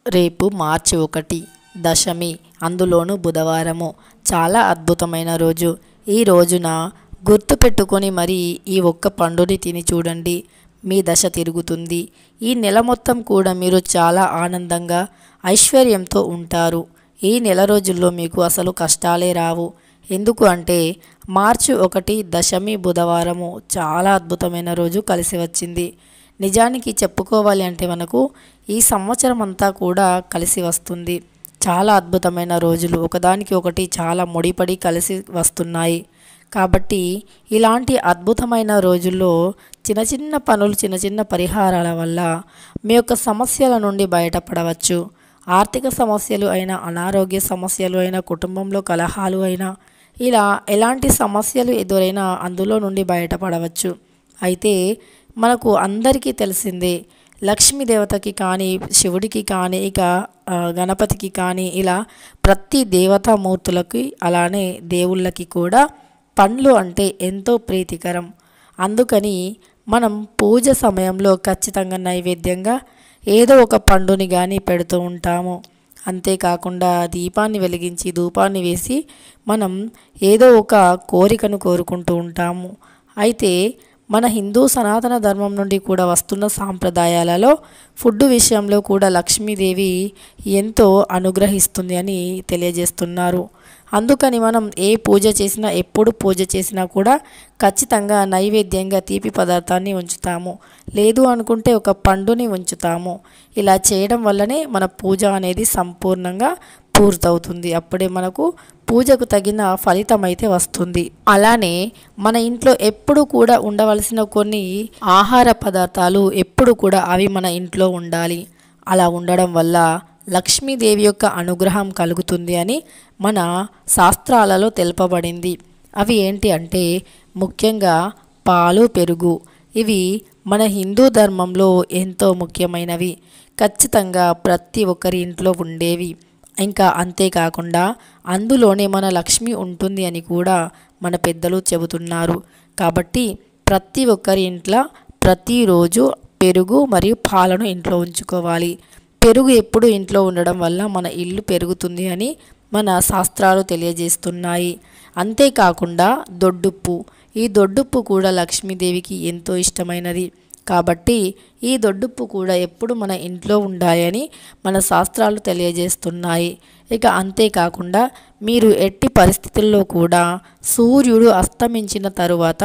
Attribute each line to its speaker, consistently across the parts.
Speaker 1: రేపు మార్చి 1 దశమి, అందులోనూ బుధవారము. చాలా అద్భుతమైన రోజు. ఈ రోజున గుర్తుపెట్టుకొని మరి ఈ ఒక్క పండుని తిని చూడండి, మీ దశ తిరుగుతుంది. ఈ నెల మొత్తం కూడా మీరు చాలా ఆనందంగా ఐశ్వర్యంతో ఉంటారు. ఈ నెల రోజుల్లో మీకు అసలు కష్టాలే రావు. ఎందుకు అంటే మార్చి 1 దశమి బుధవారము చాలా అద్భుతమైన రోజు కలిసి వచ్చింది. నిజానికి చెప్పుకోవాలి అంటే మనకు ఈ సంవత్సరం అంతా కూడా కలిసి వస్తుంది. చాలా అద్భుతమైన రోజులు ఒకదానికి ఒకటి చాలా ముడిపడి కలిసి వస్తున్నాయి. కాబట్టి ఇలాంటి అద్భుతమైన రోజుల్లో చిన్న చిన్న పనులు, చిన్న చిన్న పరిహారాల వల్ల మీ యొక్క సమస్యల నుండి బయటపడవచ్చు. ఆర్థిక సమస్యలు అయినా, అనారోగ్య సమస్యలు అయినా, కుటుంబంలో కలహాలు అయినా, ఇలా ఎలాంటి సమస్యలు ఎదురైనా అందులో నుండి బయటపడవచ్చు. అయితే మనకు అందరికీ తెలిసిందే, లక్ష్మీదేవతకి కానీ, శివుడికి కానీ, ఇక గణపతికి కానీ, ఇలా ప్రతి దేవతామూర్తులకి అలానే దేవుళ్ళకి కూడా పండ్లు అంటే ఎంతో ప్రీతికరం. అందుకని మనం పూజ సమయంలో ఖచ్చితంగా నైవేద్యంగా ఏదో ఒక పండుని కానీ పెడుతూ ఉంటాము. అంతేకాకుండా దీపాన్ని వెలిగించి ధూపాన్ని వేసి మనం ఏదో ఒక కోరికను కోరుకుంటూ ఉంటాము. అయితే మన హిందూ సనాతన ధర్మం నుండి కూడా వస్తున్న సాంప్రదాయాలలో ఫుడ్ విషయంలో కూడా లక్ష్మీదేవి ఎంతో అనుగ్రహిస్తుంది అని తెలియజేస్తున్నారు. అందుకని మనం ఏ పూజ చేసినా, ఎప్పుడు పూజ చేసినా కూడా ఖచ్చితంగా నైవేద్యంగా తీపి పదార్థాన్ని ఉంచుతాము. లేదు అనుకుంటే ఒక పండుని ఉంచుతాము. ఇలా చేయడం వల్లనే మన పూజ అనేది సంపూర్ణంగా పూర్తవుతుంది. అప్పుడే మనకు పూజకు తగిన ఫలితం అయితే వస్తుంది. అలానే మన ఇంట్లో ఎప్పుడు కూడా ఉండవలసిన కొన్ని ఆహార పదార్థాలు ఎప్పుడు కూడా అవి మన ఇంట్లో ఉండాలి. అలా ఉండడం వల్ల లక్ష్మీదేవి యొక్క అనుగ్రహం కలుగుతుంది అని మన శాస్త్రాలలో తెలుపబడింది. అవి ఏంటి అంటే ముఖ్యంగా పాలు, పెరుగు. ఇవి మన హిందూ ధర్మంలో ఎంతో ముఖ్యమైనవి. ఖచ్చితంగా ప్రతి ఒక్కరి ఇంట్లో ఉండేవి. ఇంకా అంతేకాకుండా అందులోనే మన లక్ష్మి ఉంటుంది అని కూడా మన పెద్దలు చెబుతున్నారు. కాబట్టి ప్రతి ఒక్కరి ఇంట్లో ప్రతిరోజు పెరుగు మరియు పాలను ఇంట్లో ఉంచుకోవాలి. పెరుగు ఎప్పుడు ఇంట్లో ఉండడం వల్ల మన ఇల్లు పెరుగుతుంది అని మన శాస్త్రాలు తెలియజేస్తున్నాయి. అంతేకాకుండా దొడ్డుప్పు. ఈ దొడ్డుప్పు కూడా లక్ష్మీదేవికి ఎంతో ఇష్టమైనది. కాబట్టి ఈ దొడ్డుప్పు కూడా ఎప్పుడు మన ఇంట్లో ఉండాలి అని మన శాస్త్రాలు తెలియజేస్తున్నాయి. ఇక అంతేకాకుండా మీరు ఎట్టి పరిస్థితుల్లో కూడా సూర్యుడు అస్తమించిన తరువాత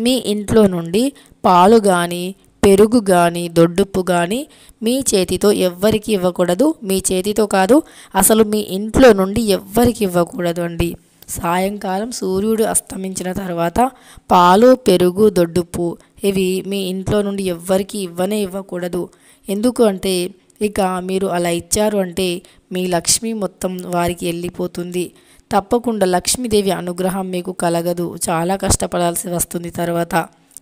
Speaker 1: మీ ఇంట్లో నుండి పాలు కానీ, పెరుగు కానీ, దొడ్డుప్పు కానీ మీ చేతితో ఎవ్వరికి ఇవ్వకూడదు. మీ చేతితో కాదు, అసలు మీ ఇంట్లో నుండి ఎవ్వరికి ఇవ్వకూడదు అండి. సాయంకాలం సూర్యుడు అస్తమించిన తర్వాత పాలు, పెరుగు, దొడ్డుప్పు ఇవి మీ ఇంట్లో నుండి ఎవ్వరికి ఇవ్వకూడదు. ఎందుకు అంటే ఇక మీరు అలా ఇచ్చారు అంటే మీ లక్ష్మి మొత్తం వారికి వెళ్ళిపోతుంది. తప్పకుండా లక్ష్మీదేవి అనుగ్రహం మీకు కలగదు. చాలా కష్టపడాల్సి వస్తుంది తర్వాత.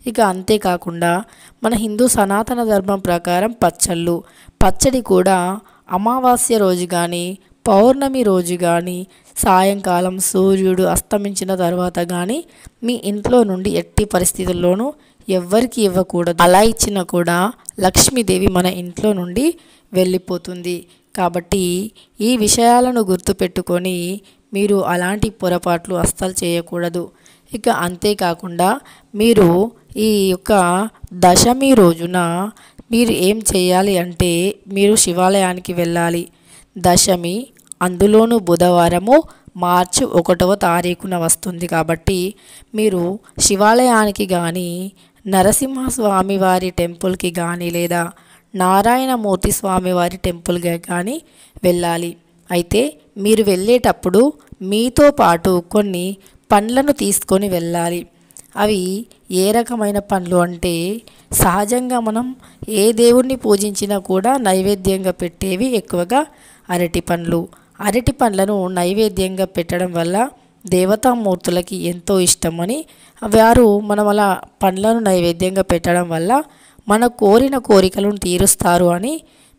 Speaker 1: ఇక అంతేకాకుండా మన హిందూ సనాతన ధర్మం ప్రకారం పచ్చడి కూడా అమావాస్య రోజు కానీ, పౌర్ణమి రోజు కానీ, సాయంకాలం సూర్యుడు అస్తమించిన తర్వాత కానీ మీ ఇంట్లో నుండి ఎట్టి పరిస్థితుల్లోనూ ఎవ్వరికి ఇవ్వకూడదు. అలా ఇచ్చినా కూడా లక్ష్మీదేవి మన ఇంట్లో నుండి వెళ్ళిపోతుంది. కాబట్టి ఈ విషయాలను గుర్తుపెట్టుకొని మీరు అలాంటి పొరపాట్లు అస్సలు చేయకూడదు. ఇక అంతేకాకుండా మీరు ఈ యొక్క దశమి రోజున మీరు ఏం చేయాలి అంటే మీరు శివాలయానికి వెళ్ళాలి. దశమి, అందులోనూ బుధవారము మార్చి 1వ తారీఖున వస్తుంది. కాబట్టి మీరు శివాలయానికి కానీ, నరసింహస్వామి వారి టెంపుల్కి కానీ, లేదా నారాయణమూర్తి స్వామి వారి టెంపుల్కి కానీ వెళ్ళాలి. అయితే మీరు వెళ్ళేటప్పుడు మీతో పాటు కొన్ని పండ్లను తీసుకొని వెళ్ళాలి. అవి ఏ రకమైన పండ్లు అంటే సహజంగా మనం ఏ దేవుణ్ణి పూజించినా కూడా నైవేద్యంగా పెట్టేవి ఎక్కువగా అరటి పండ్లు. అరటి పండ్లను నైవేద్యంగా పెట్టడం వల్ల దేవతామూర్తులకి ఎంతో ఇష్టమని వారు మనం అలా పండ్లను నైవేద్యంగా పెట్టడం వల్ల మన కోరిన కోరికలను తీరుస్తారు అని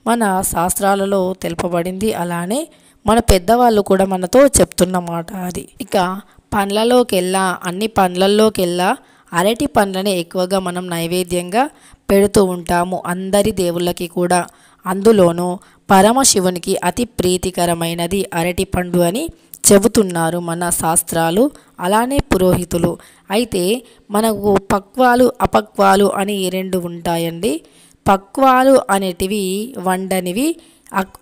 Speaker 1: మన శాస్త్రాలలో తెలుపబడింది. అలానే మన పెద్దవాళ్ళు కూడా మనతో చెప్తున్నమాట అది. ఇక అన్ని పండ్లల్లోకెల్లా అరటి పండ్లని ఎక్కువగా మనం నైవేద్యంగా పెడుతూ ఉంటాము అందరి దేవుళ్ళకి కూడా. అందులోనూ పరమశివునికి అతి ప్రీతికరమైనది అరటిపండు అని చెబుతున్నారు మన శాస్త్రాలు, అలానే పురోహితులు. అయితే మనకు పక్వాలు అపక్వాలు అని రెండు ఉంటాయండి. పక్వాలు అనేటివి వండనివి,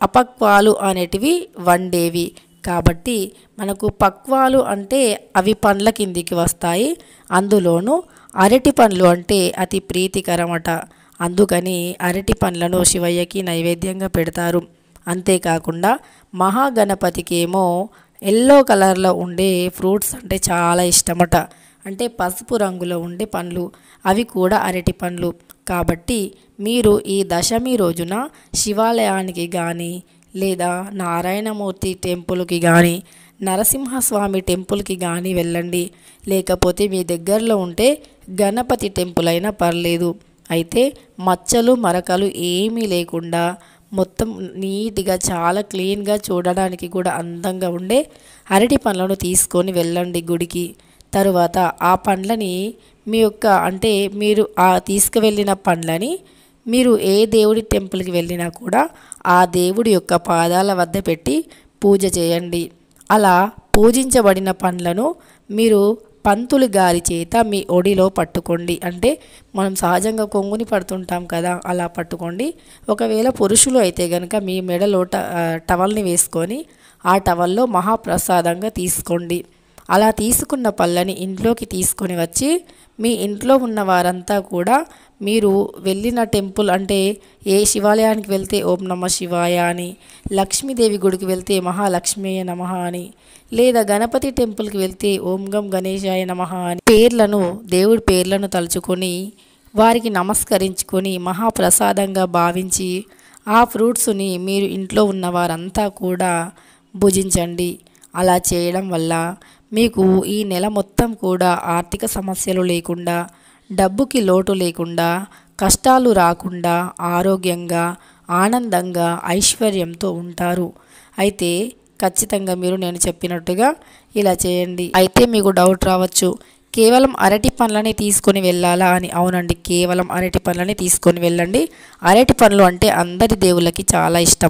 Speaker 1: అపక్వాలు అనేటివి వండేవి. కాబట్టి మనకు పక్వాలు అంటే అవి పండ్ల కిందికి వస్తాయి. అందులోనూ అరటి పండ్లు అంటే అతి ప్రీతికరమట. అందుకని అరటి పండ్లను శివయ్యకి నైవేద్యంగా పెడతారు. అంతేకాకుండా మహాగణపతికి ఏమో ఎల్లో కలర్లో ఉండే ఫ్రూట్స్ అంటే చాలా ఇష్టమట. అంటే పసుపు రంగులో ఉండే పండ్లు, అవి కూడా అరటి పండ్లు. కాబట్టి మీరు ఈ దశమి రోజున శివాలయానికి కానీ, లేదా నారాయణమూర్తి టెంపుల్కి కానీ, నరసింహస్వామి టెంపుల్కి కానీ వెళ్ళండి. లేకపోతే మీ దగ్గరలో ఉంటే గణపతి టెంపుల్ అయినా పర్లేదు. అయితే మచ్చలు మరకలు ఏమీ లేకుండా మొత్తం నీట్గా చాలా క్లీన్గా చూడడానికి కూడా అందంగా ఉండే అరటి పండ్లను తీసుకొని వెళ్ళండి గుడికి. తరువాత ఆ పండ్లని మీ యొక్క అంటే మీరు ఆ తీసుకువెళ్ళిన పండ్లని మీరు ఏ దేవుడి టెంపుల్కి వెళ్ళినా కూడా ఆ దేవుడి యొక్క పాదాల వద్ద పెట్టి పూజ చేయండి. అలా పూజించబడిన పండ్లను మీరు పంతులు గారి చేత మీ ఒడిలో పట్టుకోండి. అంటే మనం సహజంగా కొంగుని పడుతుంటాం కదా, అలా పట్టుకోండి. ఒకవేళ పురుషులు అయితే కనుక మీ మెడలో టవల్ని వేసుకొని ఆ టవల్లో మహాప్రసాదంగా తీసుకోండి. అలా తీసుకున్న పళ్ళని ఇంట్లోకి తీసుకొని వచ్చి మీ ఇంట్లో ఉన్న వారంతా కూడా మీరు వెళ్ళిన టెంపుల్ అంటే ఏ శివాలయానికి వెళ్తే ఓం నమ శివాయ అని, లక్ష్మీదేవి గుడికి వెళ్తే మహాలక్ష్మీయ నమః అని, లేదా గణపతి టెంపుల్కి వెళ్తే ఓం గం గణేశాయ నమః అని పేర్లను, దేవుడి పేర్లను తలుచుకొని వారికి నమస్కరించుకొని మహాప్రసాదంగా భావించి ఆ ఫ్రూట్స్ని మీరు ఇంట్లో ఉన్న వారంతా కూడా భుజించండి. అలా చేయడం వల్ల మీకు ఈ నెల మొత్తం కూడా ఆర్థిక సమస్యలు లేకుండా, డబ్బుకి లోటు లేకుండా, కష్టాలు రాకుండా ఆరోగ్యంగా, ఆనందంగా, ఐశ్వర్యంతో ఉంటారు. అయితే ఖచ్చితంగా మీరు నేను చెప్పినట్టుగా ఇలా చేయండి. అయితే మీకు డౌట్ రావచ్చు, కేవలం అరటి పండ్లని తీసుకొని వెళ్ళాలా అని. అవునండి, కేవలం అరటి పండ్లని తీసుకొని వెళ్ళండి. అరటి పండ్లు అంటే అందరి దేవుళ్ళకి చాలా ఇష్టం.